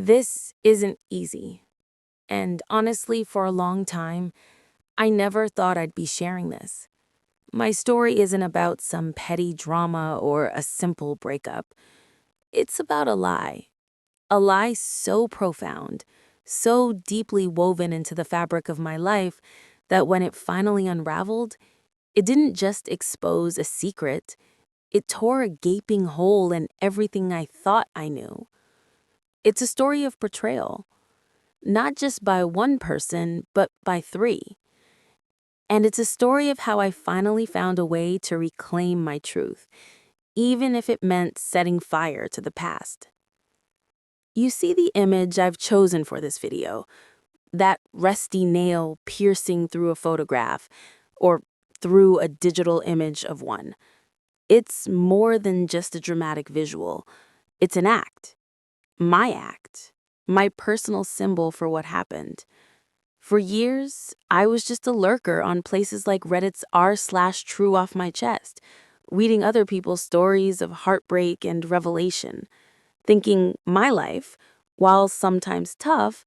This isn't easy. And honestly, for a long time, I never thought I'd be sharing this. My story isn't about some petty drama or a simple breakup. It's about a lie so profound, so deeply woven into the fabric of my life that when it finally unraveled, it didn't just expose a secret, it tore a gaping hole in everything I thought I knew. It's a story of betrayal, not just by one person, but by three. And it's a story of how I finally found a way to reclaim my truth, even if it meant setting fire to the past. You see the image I've chosen for this video, that rusty nail piercing through a photograph, or through a digital image of one. It's more than just a dramatic visual. It's an act, my personal symbol for what happened. For years, I was just a lurker on places like Reddit's r/true off my chest, reading other people's stories of heartbreak and revelation, thinking my life, while sometimes tough,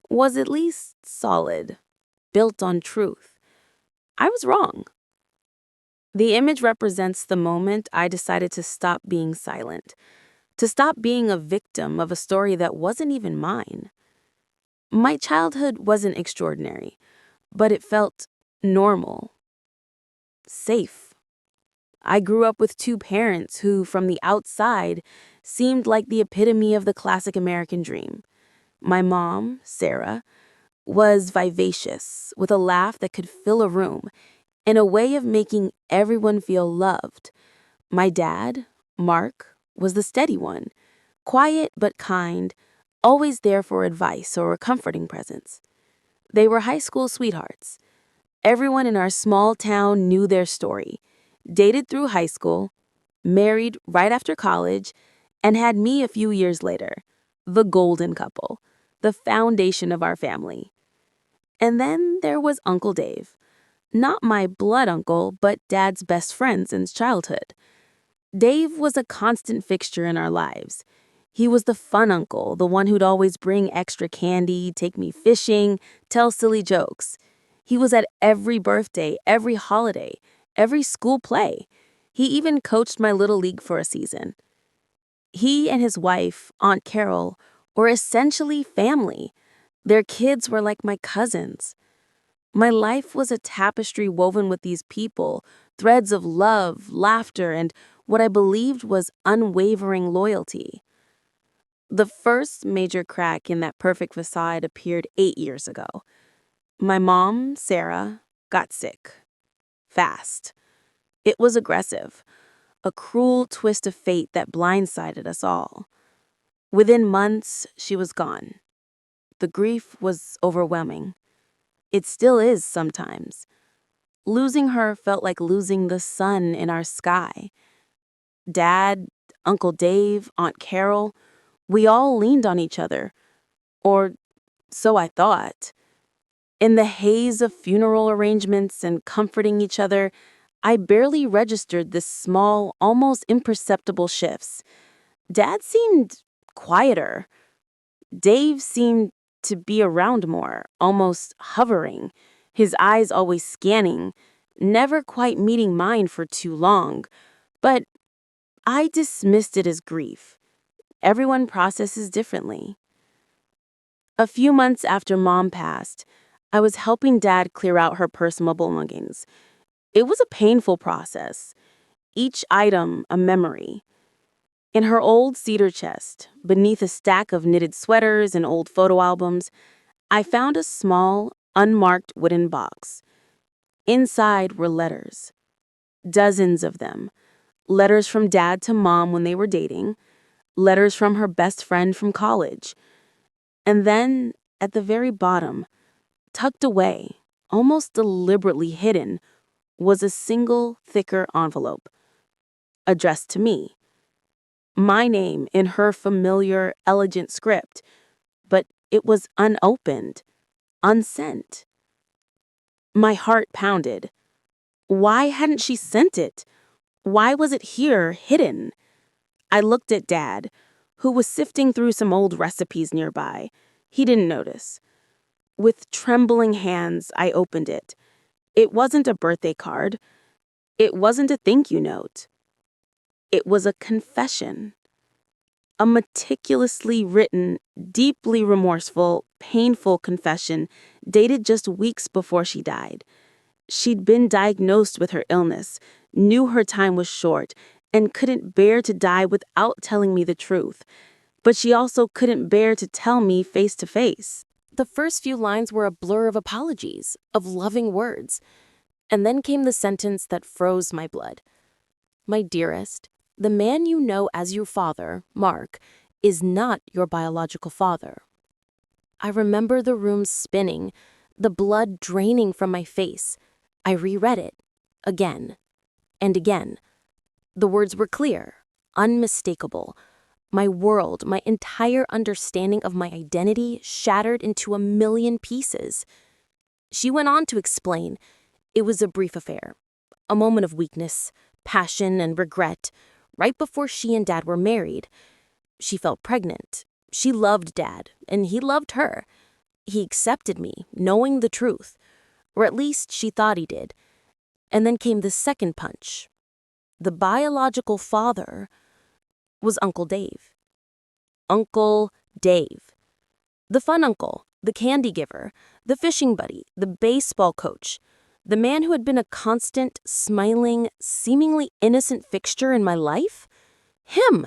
was at least solid, built on truth. I was wrong. The image represents the moment I decided to stop being silent, to stop being a victim of a story that wasn't even mine. My childhood wasn't extraordinary, but it felt normal, safe. I grew up with two parents who, from the outside, seemed like the epitome of the classic American dream. My mom, Sarah, was vivacious, with a laugh that could fill a room, and a way of making everyone feel loved. My dad, Mark, was the steady one, quiet but kind, always there for advice or a comforting presence. They were high school sweethearts. Everyone in our small town knew their story, dated through high school, married right after college, and had me a few years later, the golden couple, the foundation of our family. And then there was Uncle Dave. Not my blood uncle, but Dad's best friend since childhood. Dave was a constant fixture in our lives. He was the fun uncle, the one who'd always bring extra candy, take me fishing, tell silly jokes. He was at every birthday, every holiday, every school play. He even coached my little league for a season. He and his wife, Aunt Carol, were essentially family. Their kids were like my cousins. My life was a tapestry woven with these people, threads of love, laughter, and what I believed was unwavering loyalty. The first major crack in that perfect facade appeared 8 years ago. My mom, Sarah, got sick. Fast. It was aggressive, a cruel twist of fate that blindsided us all. Within months, she was gone. The grief was overwhelming. It still is sometimes. Losing her felt like losing the sun in our sky. Dad, Uncle Dave, Aunt Carol, we all leaned on each other. Or so I thought. In the haze of funeral arrangements and comforting each other, I barely registered the small, almost imperceptible shifts. Dad seemed quieter. Dave seemed to be around more, almost hovering, his eyes always scanning, never quite meeting mine for too long. But I dismissed it as grief. Everyone processes differently. A few months after Mom passed, I was helping Dad clear out her personal belongings. It was a painful process, each item a memory. In her old cedar chest, beneath a stack of knitted sweaters and old photo albums, I found a small, unmarked wooden box. Inside were letters. Dozens of them. Letters from Dad to Mom when they were dating. Letters from her best friend from college. And then, at the very bottom, tucked away, almost deliberately hidden, was a single, thicker envelope, addressed to me. My name in her familiar, elegant script, but it was unopened, unsent. My heart pounded. Why hadn't she sent it? Why was it here, hidden? I looked at Dad, who was sifting through some old recipes nearby. He didn't notice. With trembling hands, I opened it. It wasn't a birthday card. It wasn't a thank you note. It was a confession. A meticulously written, deeply remorseful, painful confession dated just weeks before she died. She'd been diagnosed with her illness, knew her time was short, and couldn't bear to die without telling me the truth. But she also couldn't bear to tell me face to face. The first few lines were a blur of apologies, of loving words. And then came the sentence that froze my blood. My dearest, the man you know as your father, Mark, is not your biological father. I remember the room spinning, the blood draining from my face. I reread it, again and again. The words were clear, unmistakable. My world, my entire understanding of my identity shattered into a million pieces. She went on to explain, it was a brief affair, a moment of weakness, passion, and regret, right before she and Dad were married. She felt pregnant. She loved Dad, and he loved her. He accepted me, knowing the truth, or at least she thought he did. And then came the second punch. The biological father was Uncle Dave. Uncle Dave. The fun uncle, the candy giver, the fishing buddy, the baseball coach, the man who had been a constant, smiling, seemingly innocent fixture in my life? Him!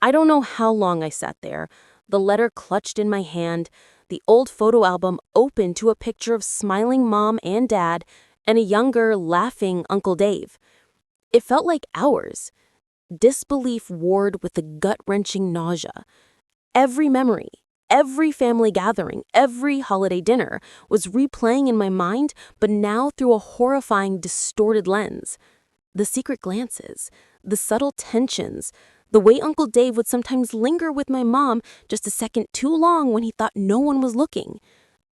I don't know how long I sat there, the letter clutched in my hand, the old photo album open to a picture of smiling Mom and Dad and a younger, laughing Uncle Dave. It felt like hours. Disbelief warred with the gut-wrenching nausea. Every memory, every family gathering, every holiday dinner was replaying in my mind, but now through a horrifying, distorted lens. The secret glances, the subtle tensions, the way Uncle Dave would sometimes linger with my mom just a second too long when he thought no one was looking.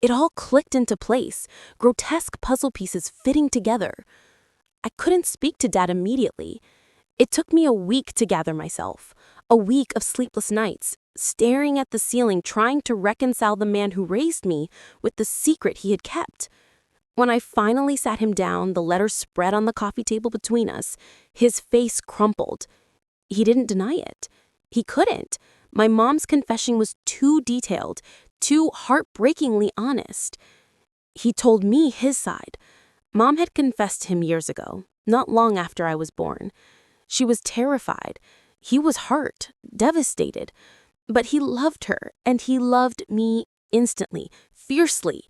It all clicked into place, grotesque puzzle pieces fitting together. I couldn't speak to Dad immediately. It took me a week to gather myself, a week of sleepless nights, staring at the ceiling trying to reconcile the man who raised me with the secret he had kept. When I finally sat him down, the letter spread on the coffee table between us. His face crumpled. He didn't deny it. He couldn't. My mom's confession was too detailed, too heartbreakingly honest. He told me his side. Mom had confessed to him years ago, not long after I was born. She was terrified. He was hurt, devastated. But he loved her, and he loved me instantly, fiercely.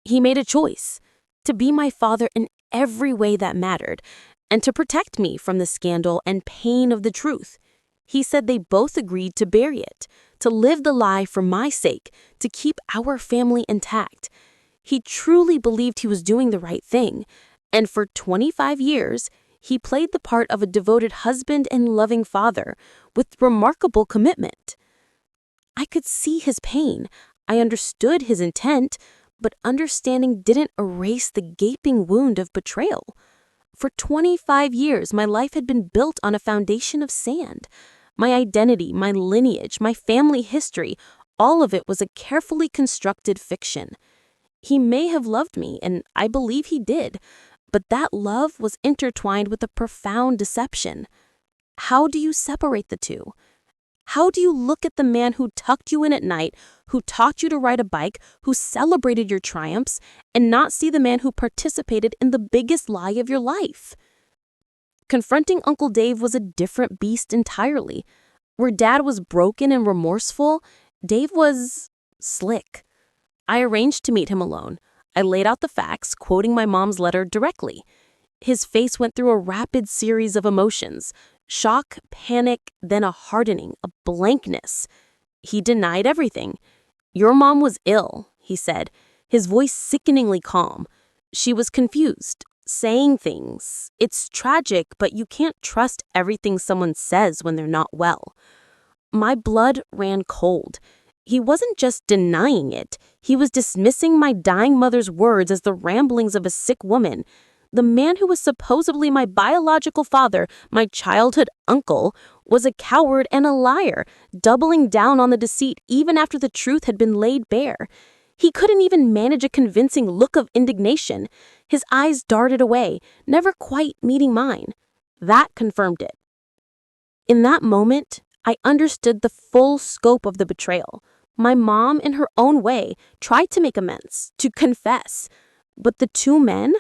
He made a choice to be my father in every way that mattered, and to protect me from the scandal and pain of the truth. He said they both agreed to bury it, to live the lie for my sake, to keep our family intact. He truly believed he was doing the right thing, and for 25 years, he played the part of a devoted husband and loving father with remarkable commitment. I could see his pain. I understood his intent, but understanding didn't erase the gaping wound of betrayal. For 25 years, my life had been built on a foundation of sand. My identity, my lineage, my family history, all of it was a carefully constructed fiction. He may have loved me, and I believe he did, but that love was intertwined with a profound deception. How do you separate the two? How do you look at the man who tucked you in at night, who taught you to ride a bike, who celebrated your triumphs, and not see the man who participated in the biggest lie of your life? Confronting Uncle Dave was a different beast entirely. Where Dad was broken and remorseful, Dave was slick. I arranged to meet him alone. I laid out the facts, quoting my mom's letter directly. His face went through a rapid series of emotions. Shock, panic, then a hardening, a blankness. He denied everything. "Your mom was ill," he said, his voice sickeningly calm. "She was confused, saying things. It's tragic, but you can't trust everything someone says when they're not well." My blood ran cold. He wasn't just denying it. He was dismissing my dying mother's words as the ramblings of a sick woman. The man who was supposedly my biological father, my childhood uncle, was a coward and a liar, doubling down on the deceit even after the truth had been laid bare. He couldn't even manage a convincing look of indignation. His eyes darted away, never quite meeting mine. That confirmed it. In that moment, I understood the full scope of the betrayal. My mom, in her own way, tried to make amends, to confess. But the two men,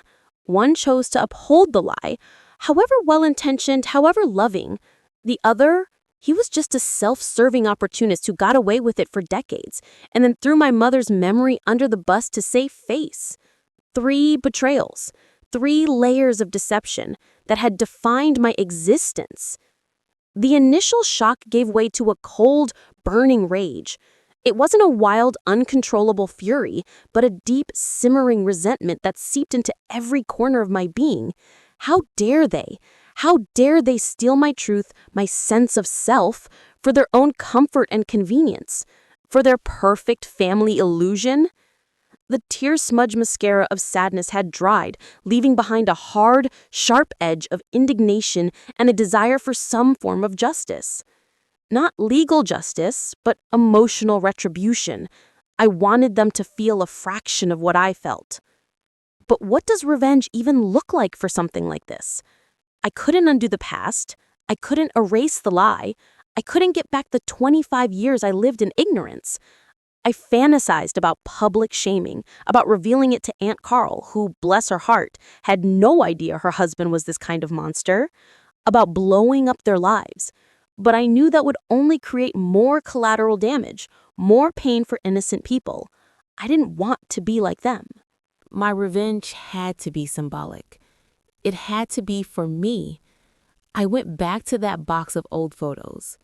one chose to uphold the lie, however well-intentioned, however loving. The other, he was just a self-serving opportunist who got away with it for decades, and then threw my mother's memory under the bus to save face. 3 betrayals, 3 layers of deception that had defined my existence. The initial shock gave way to a cold, burning rage. It wasn't a wild, uncontrollable fury, but a deep, simmering resentment that seeped into every corner of my being. How dare they? How dare they steal my truth, my sense of self, for their own comfort and convenience? For their perfect family illusion? The tear-smudged mascara of sadness had dried, leaving behind a hard, sharp edge of indignation and a desire for some form of justice. Not legal justice, but emotional retribution. I wanted them to feel a fraction of what I felt. But what does revenge even look like for something like this? I couldn't undo the past. I couldn't erase the lie. I couldn't get back the 25 years I lived in ignorance. I fantasized about public shaming, about revealing it to Aunt Carl, who, bless her heart, had no idea her husband was this kind of monster, about blowing up their lives. But I knew that would only create more collateral damage, more pain for innocent people. I didn't want to be like them. My revenge had to be symbolic. It had to be for me. I went back to that box of old photos,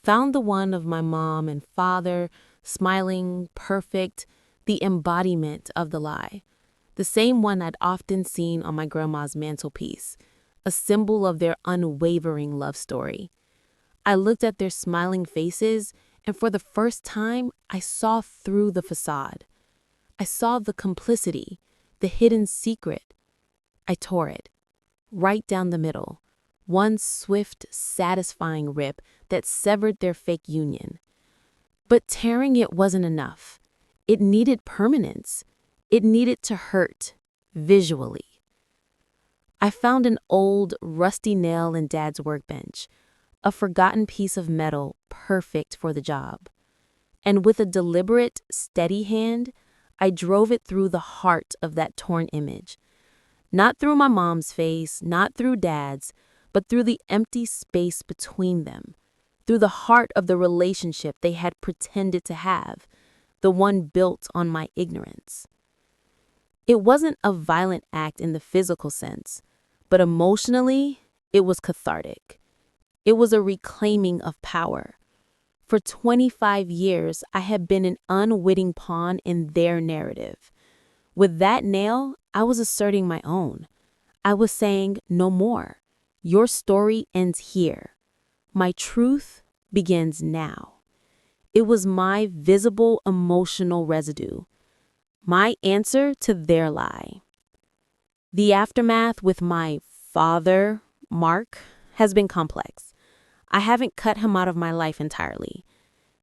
found the one of my mom and father, smiling, perfect, the embodiment of the lie. The same one I'd often seen on my grandma's mantelpiece, a symbol of their unwavering love story. I looked at their smiling faces, and for the first time, I saw through the facade. I saw the complicity, the hidden secret. I tore it, right down the middle, one swift, satisfying rip that severed their fake union. But tearing it wasn't enough. It needed permanence. It needed to hurt, visually. I found an old, rusty nail in Dad's workbench, a forgotten piece of metal perfect for the job. And with a deliberate, steady hand, I drove it through the heart of that torn image. Not through my mom's face, not through Dad's, but through the empty space between them, through the heart of the relationship they had pretended to have, the one built on my ignorance. It wasn't a violent act in the physical sense, but emotionally, it was cathartic. It was a reclaiming of power. For 25 years, I had been an unwitting pawn in their narrative. With that nail, I was asserting my own. I was saying, no more. Your story ends here. My truth begins now. It was my visible emotional residue, my answer to their lie. The aftermath with my father, Mark, has been complex. I haven't cut him out of my life entirely.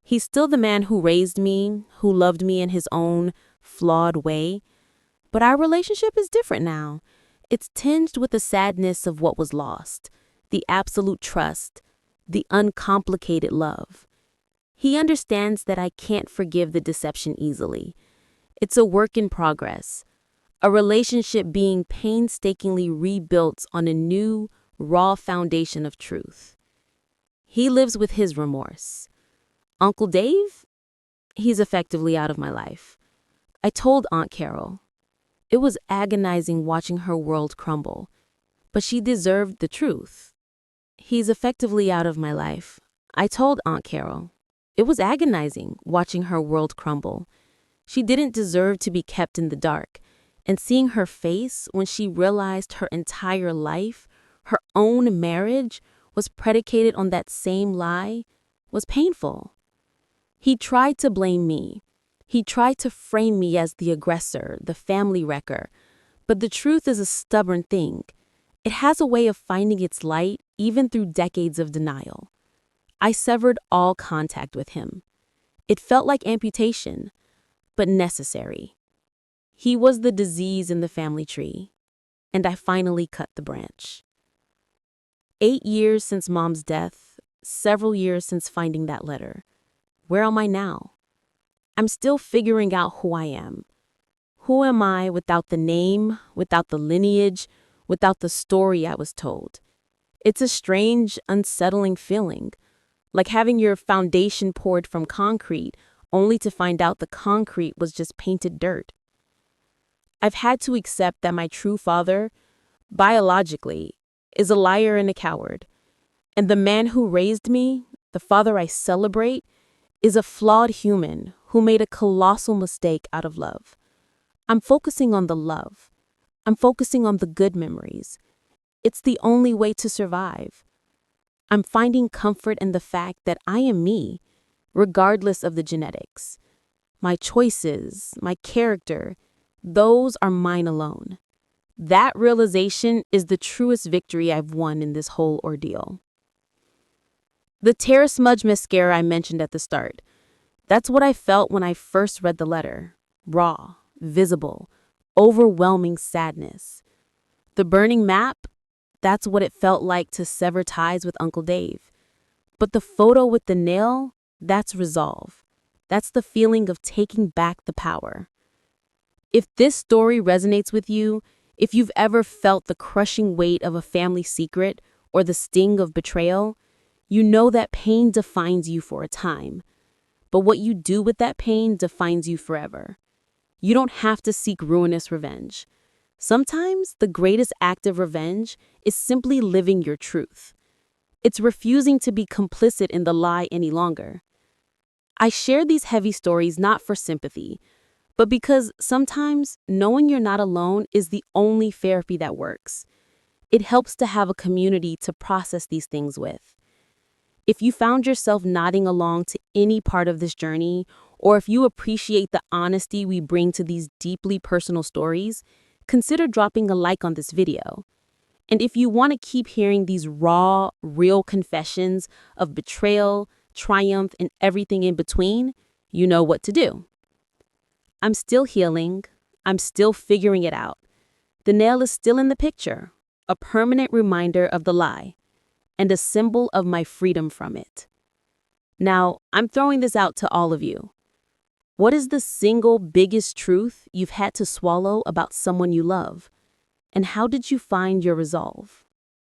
He's still the man who raised me, who loved me in his own flawed way. But our relationship is different now. It's tinged with the sadness of what was lost, the absolute trust, the uncomplicated love. He understands that I can't forgive the deception easily. It's a work in progress, a relationship being painstakingly rebuilt on a new, raw foundation of truth. He lives with his remorse. Uncle Dave? He's effectively out of my life. I told Aunt Carol. It was agonizing watching her world crumble, but she deserved the truth. He's effectively out of my life. I told Aunt Carol. It was agonizing watching her world crumble. She didn't deserve to be kept in the dark, and seeing her face when she realized her entire life, her own marriage, was predicated on that same lie, was painful. He tried to blame me. He tried to frame me as the aggressor, the family wrecker, But the truth is a stubborn thing. It has a way of finding its light even through decades of denial. I severed all contact with him. It felt like amputation, but necessary. He was the disease in the family tree, and I finally cut the branch. 8 years since Mom's death, several years since finding that letter. Where am I now? I'm still figuring out who I am. Who am I without the name, without the lineage, without the story I was told? It's a strange, unsettling feeling, like having your foundation poured from concrete only to find out the concrete was just painted dirt. I've had to accept that my true father, biologically, is a liar and a coward. And the man who raised me, the father I celebrate, is a flawed human who made a colossal mistake out of love. I'm focusing on the love. I'm focusing on the good memories. It's the only way to survive. I'm finding comfort in the fact that I am me, regardless of the genetics. My choices, my character, those are mine alone. That realization is the truest victory I've won in this whole ordeal. The tear smudge mascara I mentioned at the start, that's what I felt when I first read the letter. Raw, visible, overwhelming sadness. The burning map, that's what it felt like to sever ties with Uncle Dave. But the photo with the nail, that's resolve. That's the feeling of taking back the power. If this story resonates with you, if you've ever felt the crushing weight of a family secret or the sting of betrayal, you know that pain defines you for a time. But what you do with that pain defines you forever. You don't have to seek ruinous revenge. Sometimes the greatest act of revenge is simply living your truth. It's refusing to be complicit in the lie any longer. I share these heavy stories not for sympathy, but because sometimes knowing you're not alone is the only therapy that works. It helps to have a community to process these things with. If you found yourself nodding along to any part of this journey, or if you appreciate the honesty we bring to these deeply personal stories, consider dropping a like on this video. And if you want to keep hearing these raw, real confessions of betrayal, triumph, and everything in between, you know what to do. I'm still healing. I'm still figuring it out. The nail is still in the picture, a permanent reminder of the lie, and a symbol of my freedom from it. Now, I'm throwing this out to all of you. What is the single biggest truth you've had to swallow about someone you love? And how did you find your resolve?